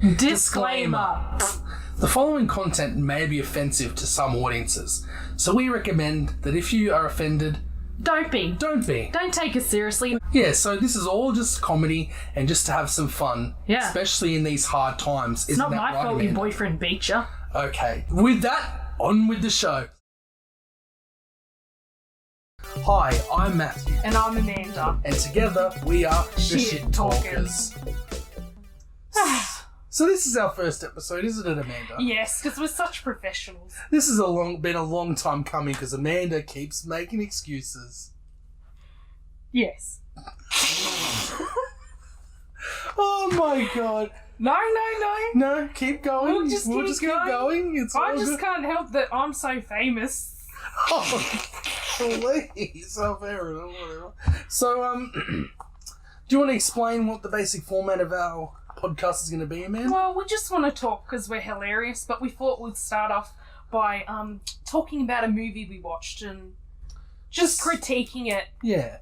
Disclaimer. The following content may be offensive to some audiences, so we recommend that if you are offended, Don't be. don't be. Don't take us seriously. Yeah, so this is all just comedy and just to have some fun, Yeah. especially in these hard times. It's not my fault your boyfriend beat you. Okay, with that, on with the show. Hi, I'm Matthew, And I'm Amanda. and together we are the Shit Talkers. So this is our first episode, isn't it, Amanda? Yes, because we're such professionals. This has been a long time coming because Amanda keeps making excuses. Yes. Oh my god. No. No, keep going. We'll just keep going. It's I all just good. can't help that I'm so famous. Oh, please. Oh, fair enough, whatever. So, do you want to explain what the basic format of our podcast is going to be, man? Well, we just want to talk because we're hilarious, but we thought we'd start off by talking about a movie we watched and just critiquing it. Yeah.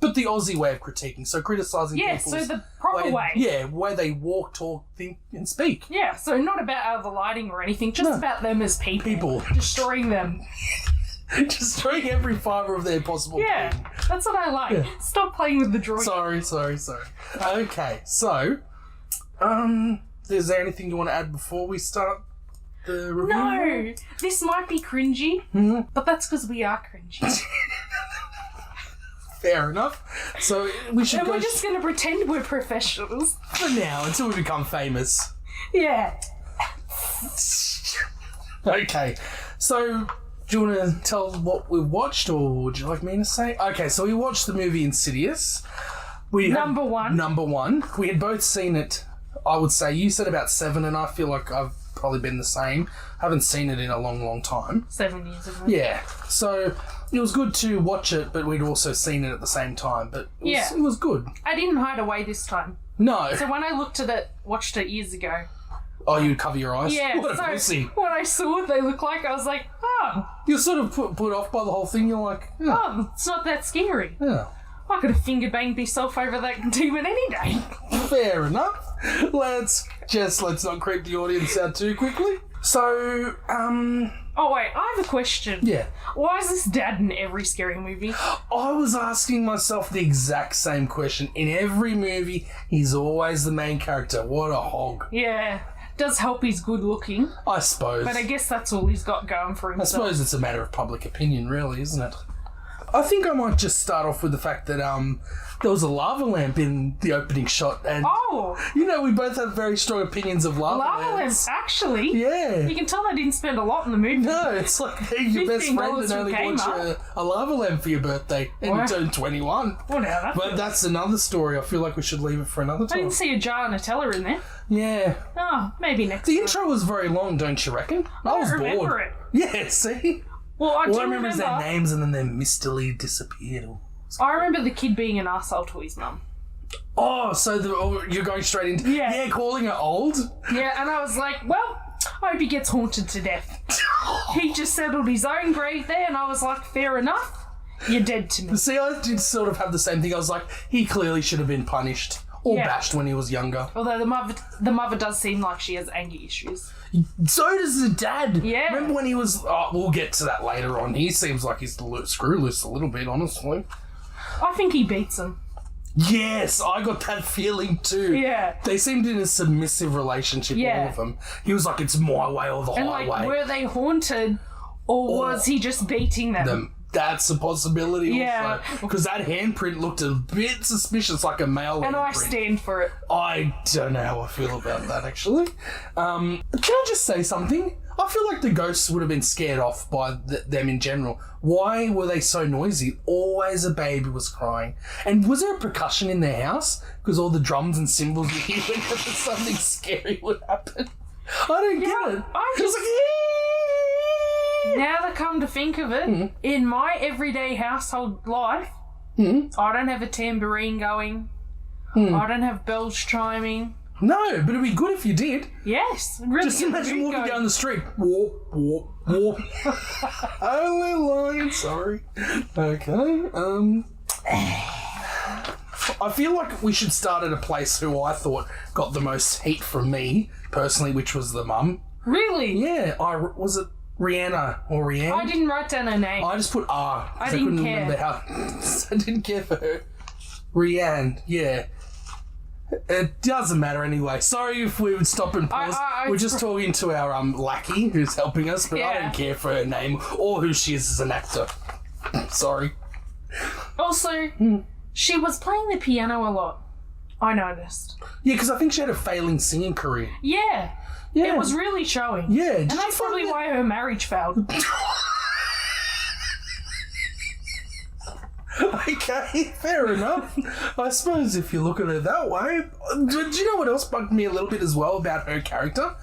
But the Aussie way of critiquing, so criticising Yeah, people's so the proper way. Yeah, way they walk, talk, think, and speak. Yeah, so not about the lighting or anything, just about them as people. Destroying them. Destroying every fibre of their possible Yeah, being. that's what I like. Yeah. Stop playing with the drawing. Sorry. Okay, so, is there anything you want to add before we start the review? No, this might be cringy, but that's because we are cringy. Fair enough. So we should And go we're just going to pretend we're professionals. for now until we become famous. Yeah. Okay, so do you want to tell what we watched, or would you like me to say? Okay, so we watched the movie Insidious. Number one. Number one. We had both seen it, I would say. You said about 7, and I feel like I've probably been the same. Haven't seen it in a long time. 7 years ago. Yeah, so it was good to watch it, but we'd also seen it at the same time. But it was good. I didn't hide away this time. No. So when I watched it years ago. Oh, you'd cover your eyes? Yeah, What a so pussy. when I saw what they looked like, I was like, oh, You're sort of put off by the whole thing. You're like, it's not that scary. yeah. I could have finger banged myself over that demon any day. Fair enough. Let's not creep the audience out too quickly. So, Oh wait, I have a question. yeah. Why is this dad in every scary movie? I was asking myself the exact same question. In every movie, he's always the main character. What a hog. Yeah, does help he's good looking, I suppose. but I guess that's all he's got going for I himself. suppose it's a matter of public opinion, really, isn't it? I think I might just start off with the fact that there was a lava lamp in the opening shot, and Oh, we both have very strong opinions of lava lava lamps. lamps, actually. Yeah. You can tell I didn't spend a lot in the movie. No, it's like being your best friend $15 and only from bought you a lava lamp for your birthday, and you What? turned 21. Whatever. But that's another story. I feel like we should leave it for another I time. didn't see a jar of Nutella in there. Yeah. Oh, maybe next The time. intro was very long, don't you reckon? I was don't remember bored. it. Yeah, see? Well, I All do I remember is their remember. names and then they mistily disappeared. I remember the kid being an arsehole to his mum. Oh, so you're going straight into... Yeah. calling her old? Yeah, and I was like, well, I hope he gets haunted to death. He just settled his own grave there, and I was like, fair enough. You're dead to me. See, I did sort of have the same thing. I was like, he clearly should have been punished or Yeah. bashed when he was younger. Although the mother does seem like she has anger issues. So does the dad. Yeah. Remember when he was... Oh, we'll get to that later on. He seems like he's screw loose a little bit, honestly. I think he beats him. Yes, I got that feeling too. Yeah. They seemed in a submissive relationship, Yeah. all of them. He was like, it's my way or the And highway. were they haunted, or was he just beating them? That's a possibility Yeah. also. Because that handprint looked a bit suspicious, like a male And I handprint. stand for it. I don't know how I feel about that, actually. Can I just say something? I feel like the ghosts would have been scared off by them in general. Why were they so noisy? Always a baby was crying. And was there a percussion in their house? Because all the drums and cymbals you hear whenever something scary would happen. I don't get it. I It was just- like... Now that come to think of it, in my everyday household life, I don't have a tambourine going. I don't have bells chiming. No, but it'd be good if you did. Yes, really. Just imagine walking down the street. Warp, warp, warp. Only lying, sorry. Okay, I feel like we should start at a place who I thought got the most heat from me, personally, which was the mum. Really? Yeah, was it Rihanna or Rianne? I didn't write down her name. I just put R. I didn't couldn't care. remember how. I didn't care for her. Rianne, yeah. It doesn't matter anyway. Sorry if we would stop and pause. We're just talking to our lackey who's helping us, but I don't care for her name or who she is as an actor. Sorry. Also, she was playing the piano a lot. I noticed. Yeah, because I think she had a failing singing career. Yeah. Yeah. It was really showing. Yeah. And that's probably why her marriage failed. Okay, fair enough. I suppose if you look at it that way. Do you know what else bugged me a little bit as well about her character?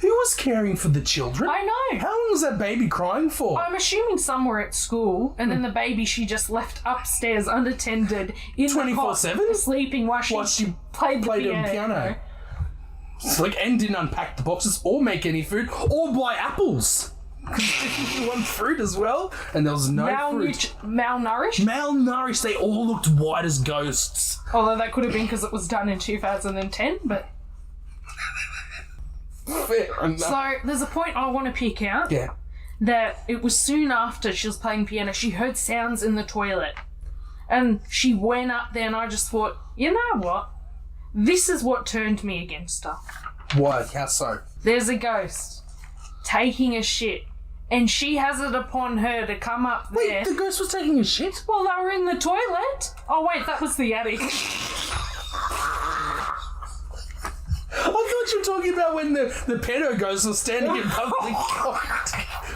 Who was caring for the children? I know. How long was that baby crying for? I'm assuming somewhere at school, and then the baby she just left upstairs unattended in 24/7? sleeping while she played the piano. It's like, and didn't unpack the boxes or make any food or buy apples. You want fruit as well, and there was no fruit. Malnourished? Malnourished. They all looked white as ghosts. Although that could have been because it was done in 2010, but... Fair enough. So, there's a point I want to pick out. Yeah. That it was soon after she was playing piano, she heard sounds in the toilet. And she went up there and I just thought, you know what? This is what turned me against her. Why? How so? There's a ghost taking a shit. And she has it upon her to come up there. Wait, the ghost was taking a shit? Well, they were in the toilet. Oh, wait, that was the attic. I thought you were talking about when the pedo ghost was standing in public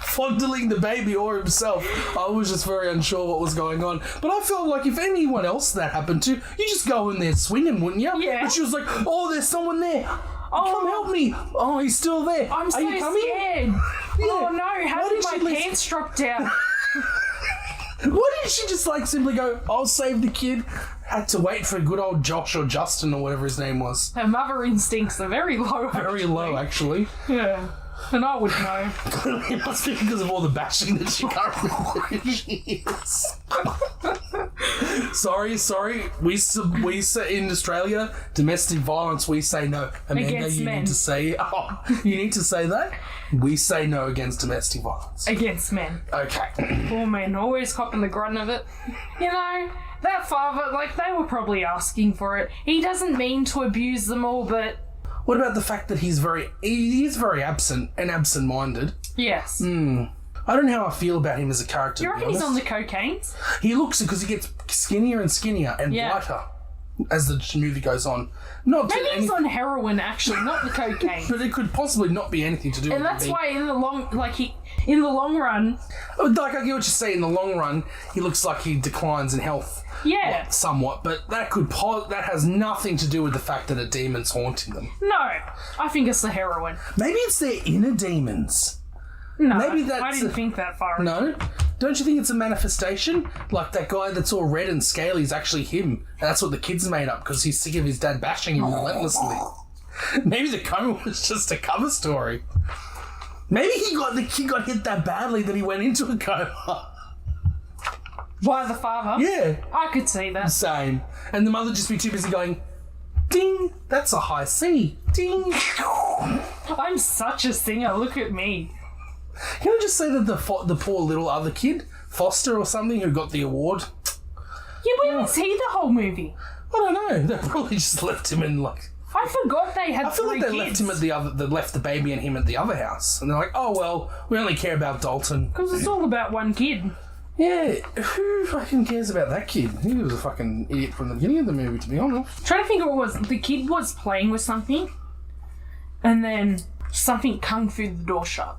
fondling the baby or himself. I was just very unsure what was going on. But I felt like if anyone else that happened to, you just go in there swinging, wouldn't you? Yeah. And she was like, oh, there's someone there. Oh, come help me. Oh, he's still there. I'm so Are you coming? scared. Yeah. Oh, no, how Why did did my she pants drop down? Why didn't she just simply go, I'll save the kid? Had to wait for good old Josh or Justin or whatever his name was. Her mother instincts are very low. Very low, actually. Yeah. And I would know. It must be because of all the bashing that she can't remember who she is. Sorry. We say in Australia, domestic violence, we say no. Amanda, Against men. You need to say that? We say no against domestic violence. Against men. Okay. Poor men, always copping the grunt of it. You know, that father, they were probably asking for it. He doesn't mean to abuse them all, but... What about the fact that he is very absent and absent-minded? Yes. I don't know how I feel about him as a character. You reckon he's on the cocaine? He looks it because he gets skinnier and skinnier and whiter as the movie goes on. Maybe he's on heroin, actually, not the cocaine. But it could possibly not be anything to do with it. And that's why in the long run... Like, I get what you say, in the long run, he looks like he declines in health. Yeah. Well, somewhat, but that has nothing to do with the fact that a demon's haunting them. No, I think it's the heroin. Maybe it's their inner demons. No, Maybe I didn't think that far. No? Don't you think it's a manifestation? Like that guy that's all red and scaly is actually him. And that's what the kid's made up because he's sick of his dad bashing him relentlessly. Maybe the coma was just a cover story. Maybe the kid got hit that badly that he went into a coma. By the father? Yeah. I could see that. Same. And the mother just be too busy going, ding, that's a high C. Ding. I'm such a singer, look at me. Can I just say that the poor little other kid, Foster or something, who got the award? Yeah, where was he the whole movie? I don't know. They probably just left him in I forgot they had I feel like they left him at they left the baby and him at the other house. And they're like, oh, well, we only care about Dalton. Because it's all about one kid. Yeah, who fucking cares about that kid? He was a fucking idiot from the beginning of the movie, to be honest. Trying to think what it was. The kid was playing with something, and then something kung fu the door shut.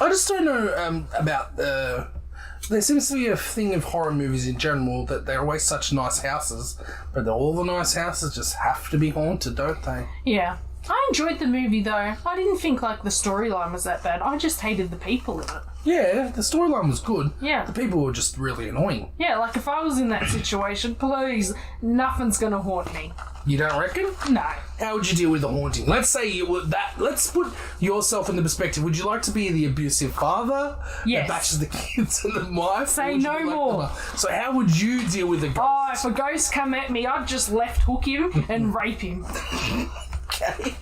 I just don't know about there seems to be a thing of horror movies in general that they're always such nice houses, but all the nice houses just have to be haunted, don't they? Yeah. I enjoyed the movie though. I didn't think the storyline was that bad. I just hated the people in it. Yeah, the storyline was good. Yeah. The people were just really annoying. Yeah, if I was in that situation, please, nothing's gonna haunt me. You don't reckon? No. How would you deal with the haunting? Let's say you were that. Let's put yourself in the perspective. Would you like to be the abusive father Yes. that bashes the kids and the wife? Say Or would you no be like more. So how would you deal with a ghost? if a ghost come at me, I'd just left hook him and rape him. Okay.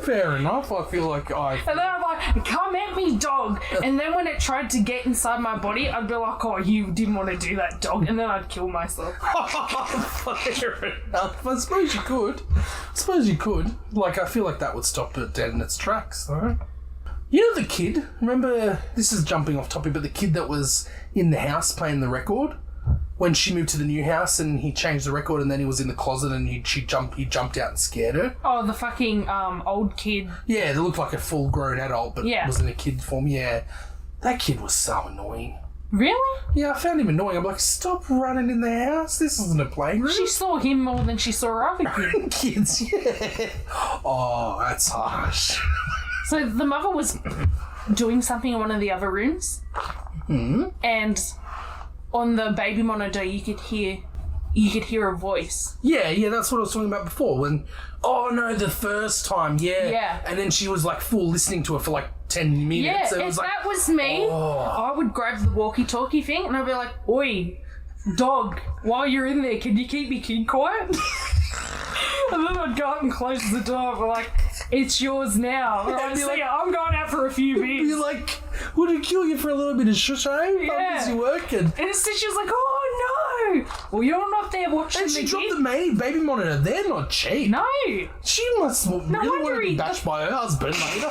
Fair enough. I feel like And then I'm like, come at me, dog. And then when it tried to get inside my body, I'd be like, oh, you didn't want to do that, dog. And then I'd kill myself. Fair enough. I suppose you could. Like, I feel like that would stop it dead in its tracks, though. You know the kid? Remember, this is jumping off topic, but the kid that was in the house playing the record? When she moved to the new house and he changed the record and then he was in the closet and he jumped out and scared her. Oh, the fucking old kid. Yeah, they looked like a full-grown adult, but Yeah. was in a kid form. Yeah, that kid was so annoying. Really? Yeah, I found him annoying. I'm like, stop running in the house. This isn't a playroom. She saw him more than she saw her other kid. Kids, yeah. Oh, that's harsh. So the mother was doing something in one of the other rooms. And on the baby monitor, you could hear a voice. Yeah, that's what I was talking about before. When, the first time, Yeah. And then she was like full listening to it for like 10 minutes. Yeah, It was if like, that was me, I would grab the walkie-talkie thing and I'd be like, oi, dog, while you're in there, can you keep your kid quiet? And then I'd go up and close the door and be like, it's yours now. Yeah, Right, be see like- ya, I'm going out for a few beers. be like, would it kill you for a little bit of shush, eh? Yeah. I'm busy working. And instead she was like, oh no, well you're not there watching And the she dropped kid. the baby monitor. They're not cheap. No. She must really wonder want to be he- bashed by her husband later.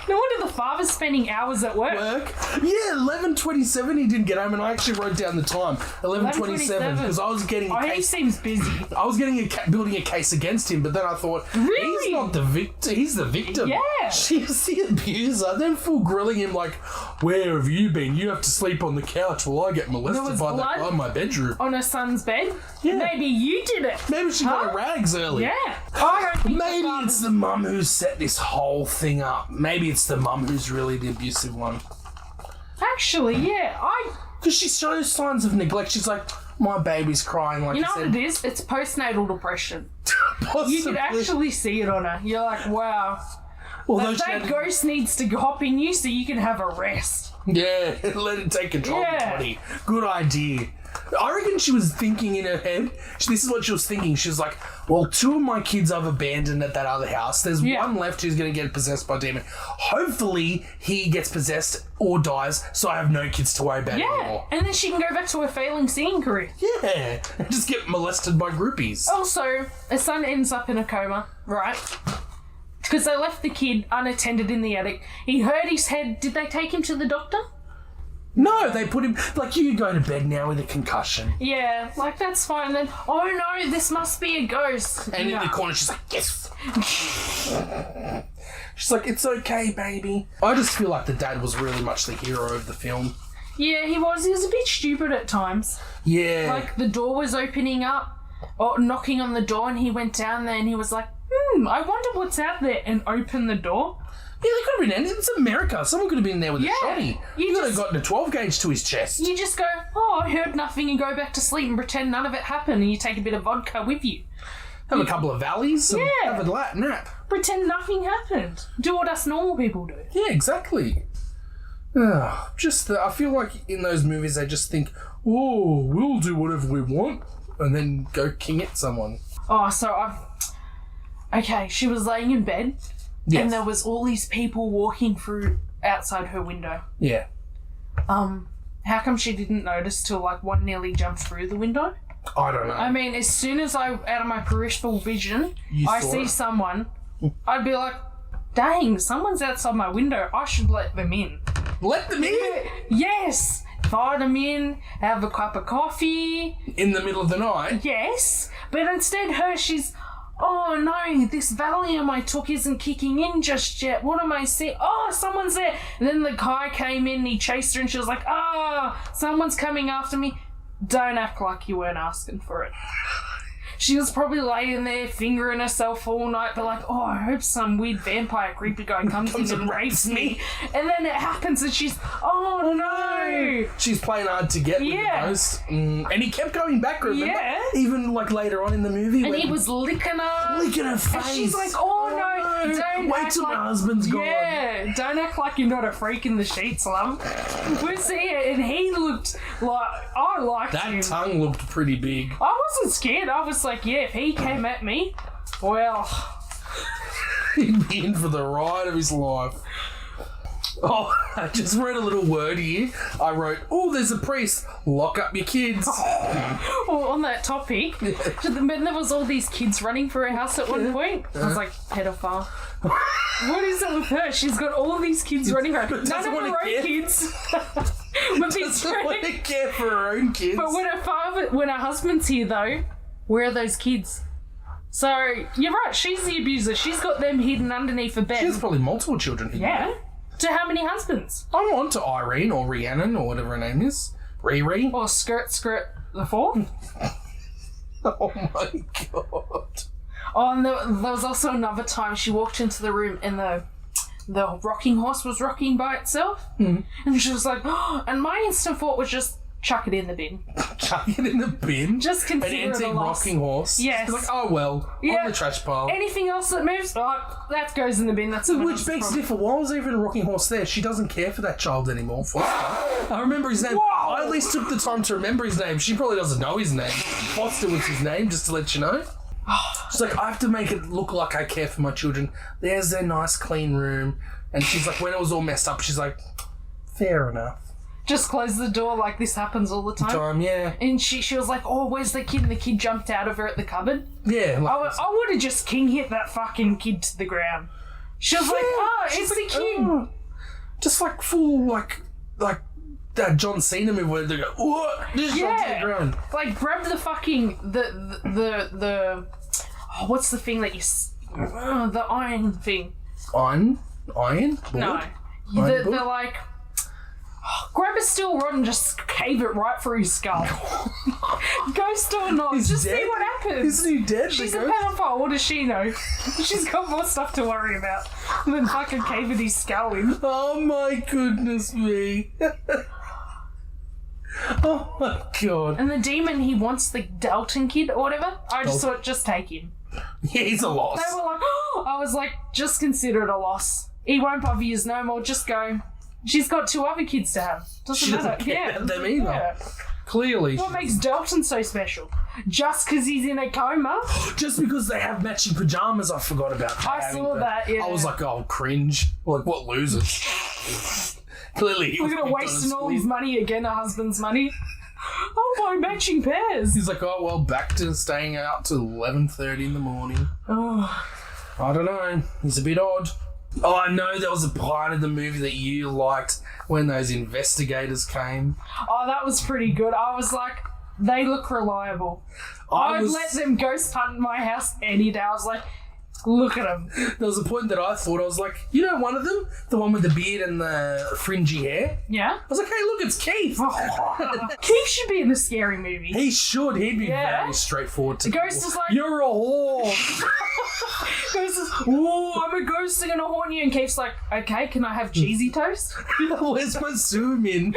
No wonder the father's spending hours at work. Yeah, 11:27 he didn't get home, and I actually wrote down the time, 11:27, because I was getting a Oh, he case. seems busy. I was getting building a case against him, but then I thought, Really? he's not the victim. He's the victim. Yeah. She's the abuser. Then full grilling him like, where have you been? You have to sleep on the couch while I get There molested was by that blood? guy in my bedroom. On her son's bed? Yeah. Maybe you did it. Maybe she got Huh? her rags early. Yeah. I don't think Maybe the father- it's the mum who set this whole thing up. Maybe it's the mum who's really the abusive one. Actually, yeah. Because she shows signs of neglect. She's like, my baby's crying, like You you know what said. it is? It's postnatal depression. Possibly. You could actually see it on her. You're like, wow. Although she That had- ghost needs to hop in you so you can have a rest. Yeah, let it take control of your Yeah. body. Good idea. I reckon she was thinking in her head, this is what she was thinking. She was like, well, 2 of my kids I've abandoned at that other house. There's Yeah. one left who's going to get possessed by a demon. Hopefully he gets possessed or dies, so I have no kids to worry about Yeah. anymore. And then she can go back to her failing singing career. Yeah, and just get molested by groupies. Also, her son ends up in a coma, right? Because they left the kid unattended in the attic. He hurt his head. Did they take him to the doctor? No, they put him, like, you go to bed now with a concussion. Yeah, like that's fine. Then, oh no, this must be a ghost. And in No. the corner, she's like, yes. She's like, it's okay, baby. I just feel like the dad was really much the hero of the film. Yeah, he was. He was a bit stupid at times. Yeah. Like the door was opening up, or knocking on the door, and he went down there and he was like, I wonder what's out there, and opened the door. Yeah, they could have been ended. It's America. Someone could have been there with Yeah, a shotty. you You could have just- gotten a 12 gauge to his chest. You just go, oh, I heard nothing, and go back to sleep and pretend none of it happened, and you take a bit of vodka with you. Have a couple of valleys and Yeah. have a nap. Pretend nothing happened. Do what us normal people do. Yeah, exactly. I feel like in those movies they just think, oh, we'll do whatever we want, and then go king at someone. Oh, okay, she was laying in bed, Yes. and there was all these people walking through outside her window. Yeah. How come she didn't notice till like one nearly jumped through the window? I don't know. I mean, as soon as out of my peripheral vision, You I saw see it. someone, I'd be like, dang, someone's outside my window. I should let them in. Let them in Yes! Invite them in, have a cup of coffee. in the middle of the night. Yes! But instead she's, oh no, this Valium I took isn't kicking in just yet. What am I seeing? Oh, someone's there. And then the guy came in, he chased her, and she was like, someone's coming after me. Don't act like you weren't asking for it. She was probably laying there fingering herself all night, but like, oh, I hope some weird vampire creepy guy comes in and rapes me. And then it happens and she's, oh no! She's playing hard to get with Yeah. the ghost. And he kept going back, remember? Yeah. Even like later on in the movie. And when he was licking her. licking her face. And she's like, oh no. Wait till my husband's gone. Yeah, don't act like you're not a freak in the sheets, love. We see it, and he looked like I liked him. That tongue looked pretty big. I wasn't scared. I was like, yeah, if he came at me, well, He'd be in for the ride of his life. Oh, I just read a little word here. I wrote, oh, there's a priest. Lock up your kids. Well, on that topic, but there was all these kids running for her house at one point. I was like, pedophile. What is it with her? She's got all these kids running around. None of her own kids. But Doesn't want to care for her own kids. But when her husband's here, though, where are those kids? So, you're right, she's the abuser. She's got them hidden underneath a bed. She has probably multiple children hidden. Yeah. To how many husbands? I'm on to Irene or Rhiannon or whatever her name is. Riri. Or Skirt the fourth. Oh my god. Oh, and there was also another time she walked into the room and the rocking horse was rocking by itself. Mm. And she was like, oh, and my instant thought was just chuck it in the bin. Chuck it in the bin? Just consider an it a loss. rocking horse? Yes. Like, oh well, on the trash pile. Anything else that moves, that goes in the bin. That's Which begs the differ. Why was even a rocking horse there? She doesn't care for that child anymore. Foster. I remember his name. Whoa. I at least took the time to remember his name. She probably doesn't know his name. Foster was his name, just to let you know. She's like, I have to make it look like I care for my children. There's their nice clean room. And she's like, when it was all messed up, she's like, fair enough. Just close the door like this happens all the time. Yeah. And she was like, oh, where's the kid? And the kid jumped out of her at the cupboard. Yeah. Like I would have just king hit that fucking kid to the ground. She was like, oh, it's the kid. Just like full, like that John Cena movie where they go, what? Just jump to the ground. Like, grab the fucking, the what's the thing that you, the iron thing. Iron? Board? No. Iron board? They're like, grab a steel rod and just cave it right through his skull. Ghost or not, He's just dead? see what happens. Isn't he dead? She's a pedophile, what does she know? She's got more stuff to worry about than fucking caving his skull in. Oh my goodness me. Oh my god. And the demon, he wants the Dalton kid or whatever. I just thought, just take him. Yeah, he's a loss. They were like, oh, I was like, just consider it a loss. He won't bother you no more, just go. She's got 2 other kids to have. She doesn't care about them either. Yeah. Clearly. What makes Dalton so special? Just because he's in a coma? Just because they have matching pajamas, I forgot about that. I saw that, yeah. I was like, oh, cringe. Like, what losers? Clearly, he We're was going to waste all his money again, her husband's money. Oh, my matching pairs. He's like, oh, well, back to staying out till 11:30 in the morning. Oh. I don't know. He's a bit odd. Oh, I know there was a part of the movie that you liked when those investigators came. Oh, that was pretty good. I was like, they look reliable. I'd let them ghost hunt my house any day. I was like, look at them. There was a point that I thought, I was like, you know one of them? The one with the beard and the fringy hair? Yeah? I was like, hey, look, it's Keith. Keith should be in a scary movie. He should. He'd be Yeah. very straightforward to Ghost people. is like, you're a whore. Ghost is, oh, I'm a ghost, I'm gonna haunt you. And Keith's like, okay, can I have cheesy toast? Where's my zoom in?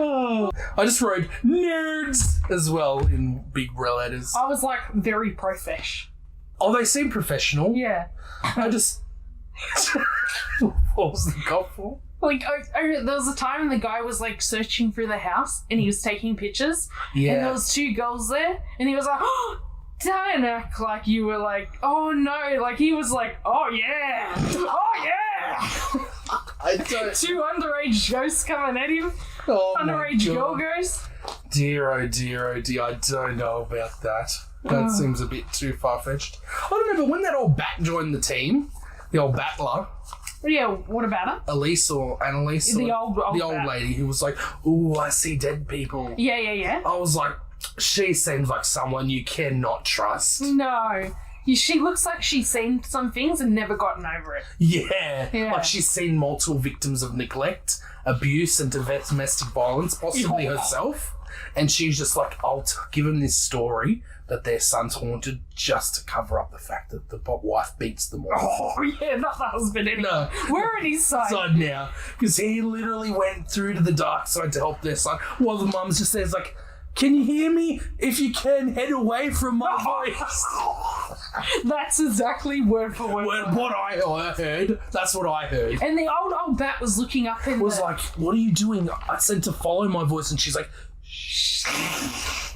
Oh, I just wrote nerds as well in big letters. I was like, very profesh. Oh, they seem professional. Yeah. I just... What was the cop for? Like, there was a time the guy was like searching through the house and he was taking pictures. Yeah. And there was 2 girls there and he was like, oh, don't act like you were like, oh no. Like, he was like, oh yeah. Oh yeah. I don't... 2 underage ghosts coming at him. Oh, Underage my girl God. ghosts. Dear, oh dear, oh dear. I don't know about that. That seems a bit too far-fetched. I don't know, but when that old bat joined the team, the old battler, Yeah, what about her? Elise or Annalise, The or old the old bat. lady who was like, ooh, I see dead people. Yeah. I was like, she seems like someone you cannot trust. No. She looks like she's seen some things and never gotten over it. Yeah. Yeah. Like she's seen multiple victims of neglect, abuse, and domestic violence, possibly herself. And she's just like, I'll give them this story that their son's haunted just to cover up the fact that the wife beats them all. Oh, yeah, not the husband anymore. No. We're at his side. Side now. Because he literally went through to the dark side to help their son. While the mum's just there, like, can you hear me? If you can, head away from my voice. That's exactly word for word. What I heard. That's what I heard. And the old bat was looking up and Was like, what are you doing? I said to follow my voice, and she's like, shh.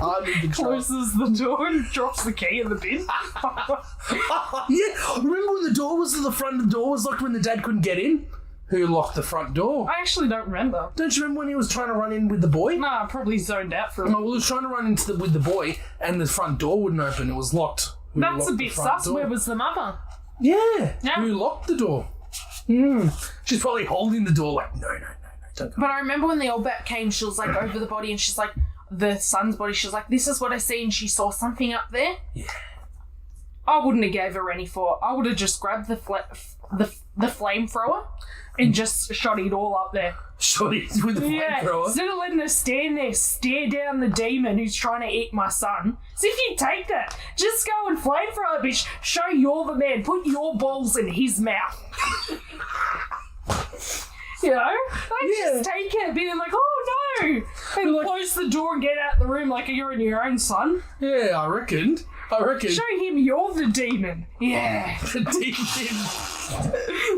I need the closes the door and drops the key in the bin. Yeah, remember when the front door was locked when the dad couldn't get in? Who locked the front door? I actually don't remember. Don't you remember when he was trying to run in with the boy? Nah, I probably zoned out for a No, well, he was trying to run with the boy, and the front door wouldn't open. It was locked. Who That's locked a the bit front sus. door? Where was the mother? Yeah. Yeah. Who locked the door? She's probably holding the door like, no, don't come. But I remember when the old bat came, she was like over the body and she's like, the son's body, she was like, this is what I see, and she saw something up there. Yeah. I wouldn't have gave her any thought. I would have just grabbed the flamethrower and just shot it all up there. Shot it with the flamethrower? Instead of letting her stand there, stare down the demon who's trying to eat my son. So if you take that, just go and flamethrower, bitch. Show you're the man. Put your balls in his mouth. You know? Just take it, being like, oh no! And like, close the door and get out the room like you're in your own son. Yeah, I reckon. Show him you're the demon. Yeah. The demon.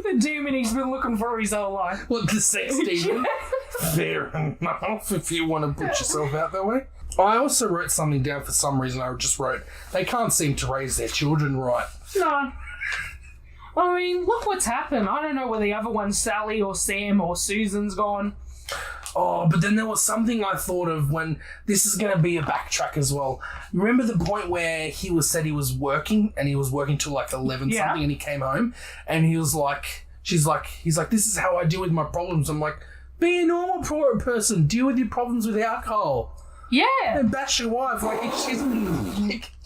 The demon he's been looking for his whole life. What, the sex demon? Fair enough, if you want to put yourself out that way. I also wrote something down for some reason. I just wrote, they can't seem to raise their children right. No. I mean, look what's happened. I don't know where the other one's Sally or Sam or Susan's gone. Oh, but then there was something I thought of when this is going to be a backtrack as well. Remember the point where he said he was working and he was working till like 11 something and he came home and he was like, he's like, this is how I deal with my problems. I'm like, be a normal person. Deal with your problems with alcohol. Yeah. And bash your wife like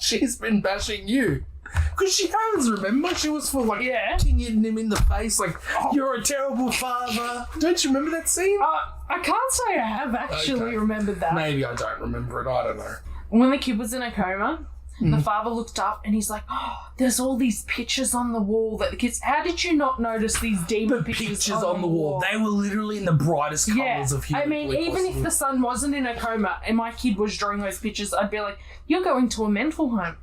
she's been bashing you. Because she has, remember? She was for like kicking him in the face like, you're a terrible father. Don't you remember that scene? I can't say I have actually remembered that. Maybe I don't remember it. I don't know. When the kid was in a coma, the father looked up and he's like, oh, there's all these pictures on the wall that the kids... How did you not notice these demon pictures on the wall? They were literally in the brightest colours of human. I mean, even if the son wasn't in a coma and my kid was drawing those pictures, I'd be like, you're going to a mental home.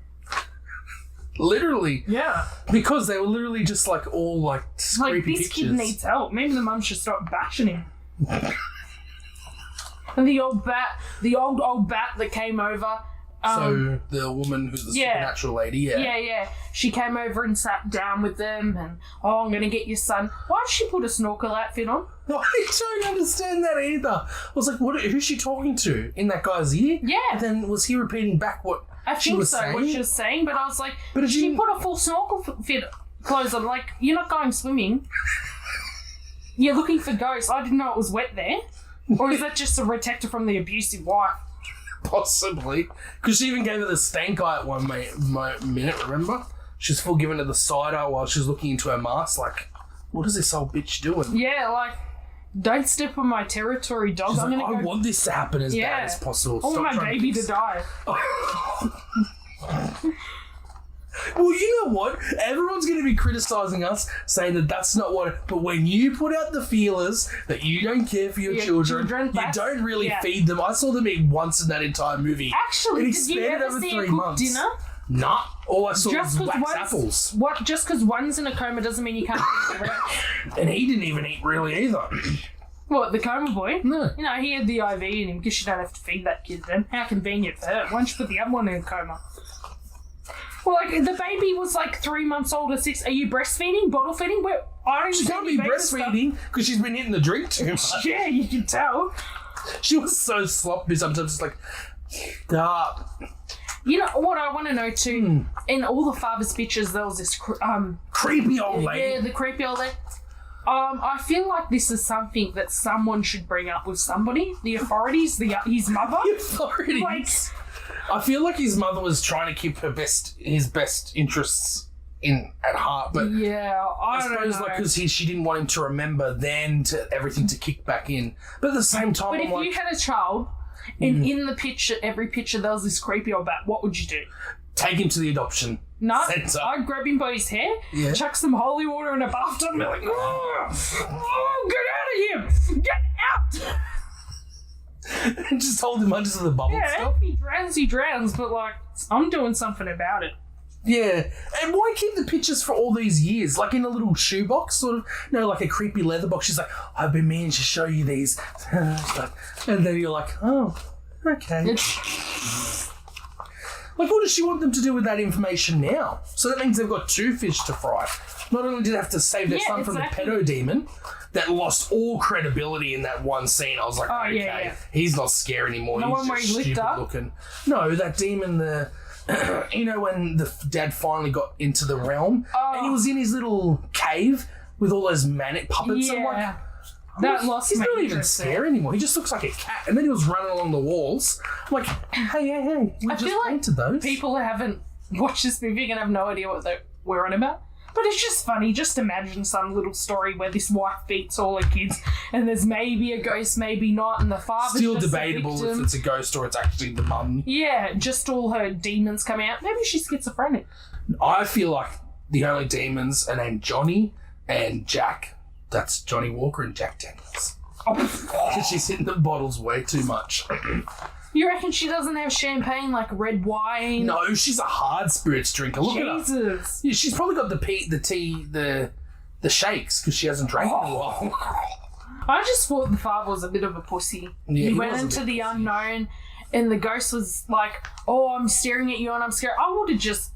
Literally. Yeah. Because they were literally just like all like creepy this pictures. Kid needs help. Maybe the mum should stop bashing him. And the old bat that came over. So the woman who's the supernatural lady, Yeah. She came over and sat down with them and, I'm going to get your son. Why did she put a snorkel outfit on? I don't understand that either. I was like, who's she talking to? In that guy's ear? Yeah. And then was he repeating back what she was saying? What she was saying, but I was like, but she put a full snorkel fit clothes on. Like, you're not going swimming. You're looking for ghosts. I didn't know it was wet there. Or is that just a protector from the abusive wife? Possibly. Because she even gave her the stank eye at one minute, remember? She was full giving her the side eye while she was looking into her mask, like, what is this old bitch doing? Yeah, like, don't step on my territory, dog. She's I want this to happen as bad as possible. I want my baby to die. Well, you know what? Everyone's going to be criticising us, saying that that's not what... But when you put out the feelers that you don't care for your children, you don't really feed them. I saw them eat once in that entire movie. Actually, did you ever see a cooked dinner? Nah. All I saw was wax apples. What? Just because one's in a coma doesn't mean you can't eat the rest. And he didn't even eat really either. What, the coma boy? No. You know, he had the IV in him because you don't have to feed that kid then. How convenient for her. Why don't you put the other one in a coma? Well, like, the baby was like 3 months old or 6. Are you breastfeeding? Bottle feeding? She can't be breastfeeding because she's been eating the drink too much. Yeah, you can tell. She was so sloppy sometimes. It's like, stop. You know what I want to know too? In all the father's pictures, there was this creepy old lady. Yeah, the creepy old lady. I feel like this is something that someone should bring up with somebody. The authorities, his mother. The authorities. Like, I feel like his mother was trying to keep his best interests at heart, but I suppose like because she didn't want him to remember then to everything to kick back in. But at the same time, but if you had a child and in the picture, every picture there was this creepy old bat, what would you do? Take him to the adoption center. I'd grab him by his hair, chuck some holy water in a bathtub, and be like, oh, get out of here! Get out! And just hold him under the bubble stuff. If he drowns, but like, I'm doing something about it. Yeah, and why keep the pictures for all these years? Like in a little shoebox, sort of, like a creepy leather box. She's like, I've been meaning to show you these. And then you're like, oh, okay. Like, what does she want them to do with that information now? So that means they've got two fish to fry. Not only did they have to save their son from the pedo demon that lost all credibility in that one scene. I was like, he's not scary anymore. The he's one where just he licked stupid up? looking. No, that demon, when the dad finally got into the realm and he was in his little cave with all those manic puppets. Yeah. I'm like, that lost he's my not even interest scary anymore. He just looks like a cat. And then he was running along the walls. I'm like, hey, we I just feel like painted those. people who haven't watched this movie and have no idea what we're on about. But it's just funny. Just imagine some little story where this wife beats all her kids and there's maybe a ghost, maybe not, and the father's Still just debatable a victim. if it's a ghost or it's actually the mum. Yeah, just all her demons come out. Maybe she's schizophrenic. I feel like the only demons are named Johnny and Jack. That's Johnny Walker and Jack Daniels. Because she's hitting the bottles way too much. You reckon she doesn't have champagne like red wine? No, she's a hard spirits drinker. Look at her. Jesus. Yeah, she's probably got the tea, the shakes because she hasn't drank in a while. I just thought the father was a bit of a pussy. Yeah, he he went was a into bit the pussy. unknown and the ghost was like, oh, I'm staring at you and I'm scared. I would have just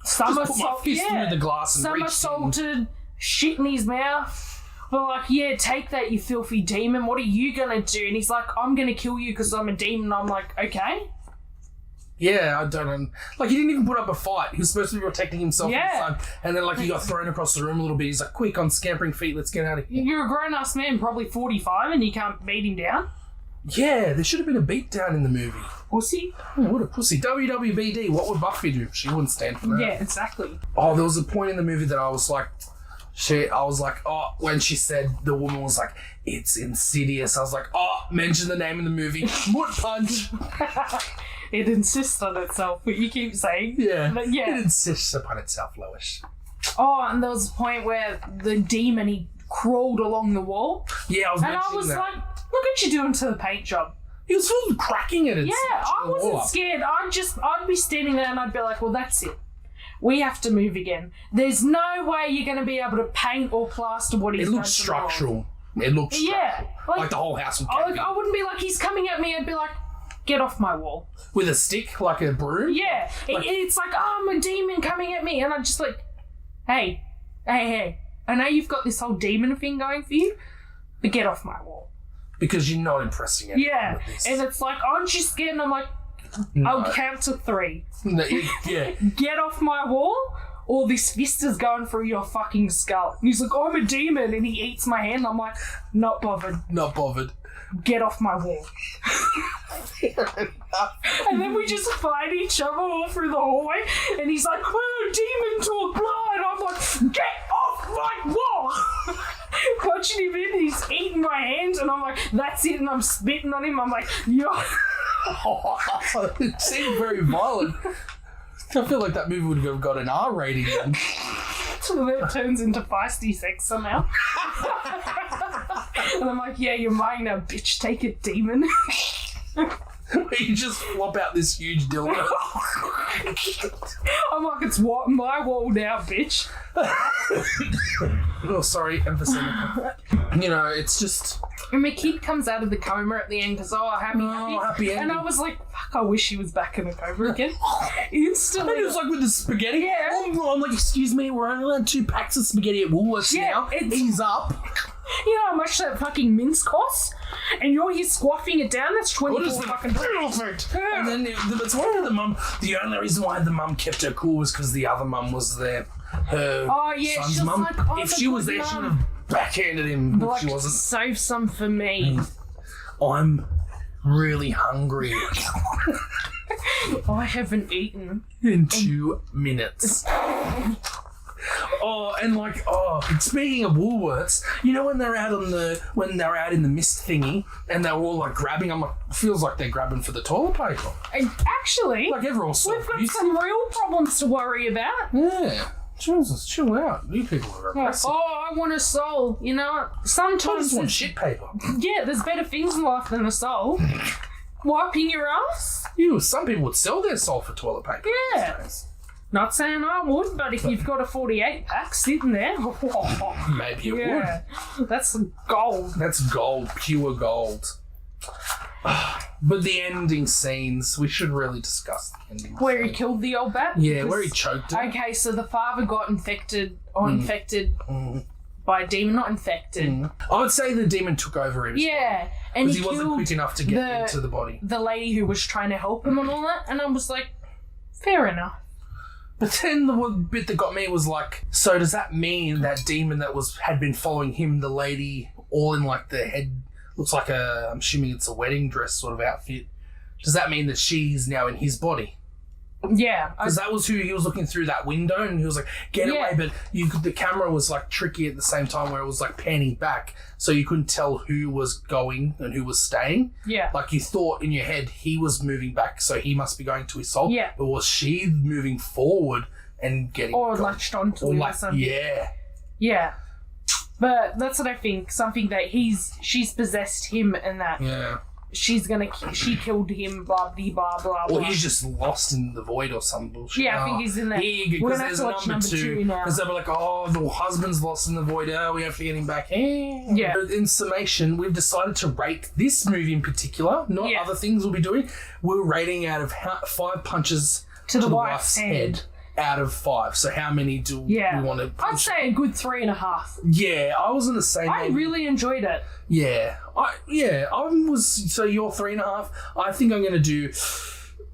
Just put my fist through the glass and reached in. somersaulted, shit in his mouth. But like, yeah, take that, you filthy demon. What are you going to do? And he's like, I'm going to kill you because I'm a demon. I'm like, okay. Yeah, I don't know. Like, he didn't even put up a fight. He was supposed to be protecting himself Yeah. and his son. And then, like, he got thrown across the room a little bit. He's like, quick, on scampering feet, let's get out of here. You're a grown-ass man, probably 45, and you can't beat him down. Yeah, there should have been a beatdown in the movie. Pussy? Oh, what a pussy. WWBD, what would Buffy do? She wouldn't stand for that. Yeah, exactly. Oh, there was a point in the movie that I was like, when she said, the woman was like, it's Insidious. I was like, mention the name of the movie. Moot punch. It insists on itself, but you keep saying. Yeah. But yeah. It insists upon itself, Lois. Oh, and there was a point where the demon, he crawled along the wall. Yeah, I was And I mentioning was that. like, look at you doing to the paint job. He was sort of cracking it and Yeah, smashing I the wall wasn't up. scared. I'd be standing there and I'd be like, well, that's it. We have to move again. There's no way you're going to be able to paint or plaster what he's It done looks to the wall. structural. It looks Yeah. structural. Like the whole house would I wouldn't be like, he's coming at me. I'd be like, get off my wall. with a stick, like a broom. Yeah. It's like, oh, I'm a demon coming at me. And I'm just like, hey. I know you've got this whole demon thing going for you, but get off my wall. Because you're not impressing anyone Yeah. with this. And it's like, aren't you scared? And I'm like, I'll count to 3. No, yeah. Get off my wall, or this fist is going through your fucking skull. And he's like, I'm a demon, and he eats my hand. I'm like, not bothered. Not bothered. Get off my wall. And then we just fight each other all through the hallway, and he's like, oh, demon talk, blah. And I'm like, get off my wall. Punching him in, he's eating my hands, and I'm like, that's it, and I'm spitting on him. I'm like, yo. It seemed very violent. I feel like that movie would have got an R rating then. So that turns into feisty sex somehow. And I'm like, yeah, you're mine now, bitch. Take it, demon. You just flop out this huge dildo. I'm like, it's what my wall now, bitch. Oh, sorry, emphysema. You know, it's just... And my kid comes out of the coma at the end because, happy. ending. And I was like, fuck, I wish he was back in the coma again. Instantly. And it was like with the spaghetti. Yeah. I'm like, excuse me, we're only allowed 2 packs of spaghetti at Woolworths now. Ease up. You know how much that fucking mince costs? And you're here squaffing it down? That's 24 What is the fucking perfect? And then it's one of the mum. The only reason why the mum kept her cool was because the other mum was there. Her son's she's mum. like, oh, If the she was good there, she mum. would have backhanded him. But Like, she wasn't. save some for me. I'm really hungry. I haven't eaten. In 2 minutes. And speaking of Woolworths, you know when they're out in the mist thingy and they're all like grabbing, I'm like, feels like they're grabbing for the toilet paper. And actually, Like everyone's we've got some real problems to worry about. Yeah. Jesus, chill out. You people are aggressive. Oh, I want a soul. You know, I sometimes just want shit paper. yeah, there's better things in life than a soul. Wiping your ass? Some people would sell their soul for toilet paper. Yeah. these days. Not saying I would, but if you've got a 48 pack sitting there, maybe it would. That's gold. That's gold, pure gold. But the ending scenes, we should really discuss the ending. Where he killed the old bat? Yeah, where he choked it. Okay, so the father got infected by a demon, not infected. I would say the demon took over him. Yeah, and because he wasn't quick enough to get into the body. The lady who was trying to help him and all that, and I was like, fair enough. But then the bit that got me was like, so does that mean that demon that had been following him, the lady, all in like the head, looks like I'm assuming it's a wedding dress sort of outfit. Does that mean that she's now in his body? Yeah. Because that was who he was looking through that window and he was like, get away. But the camera was like tricky at the same time where it was like panning back. So you couldn't tell who was going and who was staying. Yeah. Like you thought in your head he was moving back, so he must be going to his soul. Yeah. But was she moving forward and getting... Or latched onto him or something. Yeah. Yeah. But that's what I think. Something that she's possessed him and that... Yeah. She killed him, blah, blah, blah, blah. Or he's just lost in the void or some bullshit. Yeah, I think he's in there. Because there's a number two now. Because they were like, oh, the husband's lost in the void. Oh, we have to get him back. Yeah. In summation, we've decided to rate this movie in particular, not other things we'll be doing. We're rating out of 5 punches to the wife's head. Out of 5. So how many do we want to punch? I'd say a good 3.5. Yeah, I was going to say I really enjoyed it. Yeah. So you're 3.5. I think I'm going to do...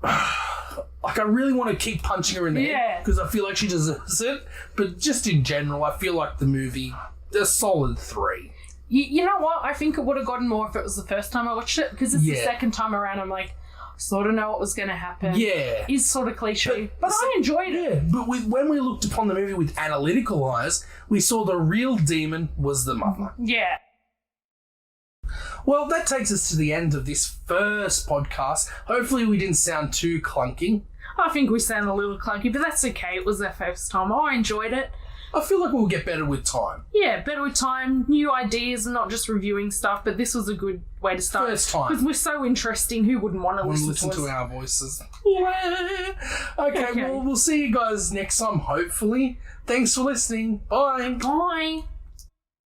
Like, I really want to keep punching her in the head because I feel like she deserves it. But just in general, I feel like the movie, a solid 3. You know what? I think it would have gotten more if it was the first time I watched it, because it's the second time around I'm like... sort of know what was going to happen. Yeah. Is sort of cliche. But I enjoyed it. Yeah, but when we looked upon the movie with analytical eyes, we saw the real demon was the mother. Yeah. Well, that takes us to the end of this first podcast. Hopefully we didn't sound too clunky. I think we sound a little clunky, but that's okay. It was our first time. I enjoyed it. I feel like we'll get better with time. Yeah, better with time, new ideas, and not just reviewing stuff, but this was a good way to start. First time. Because we're so interesting, who wouldn't want to listen to us? Our voices. Okay, well, we'll see you guys next time, hopefully. Thanks for listening. Bye. Bye.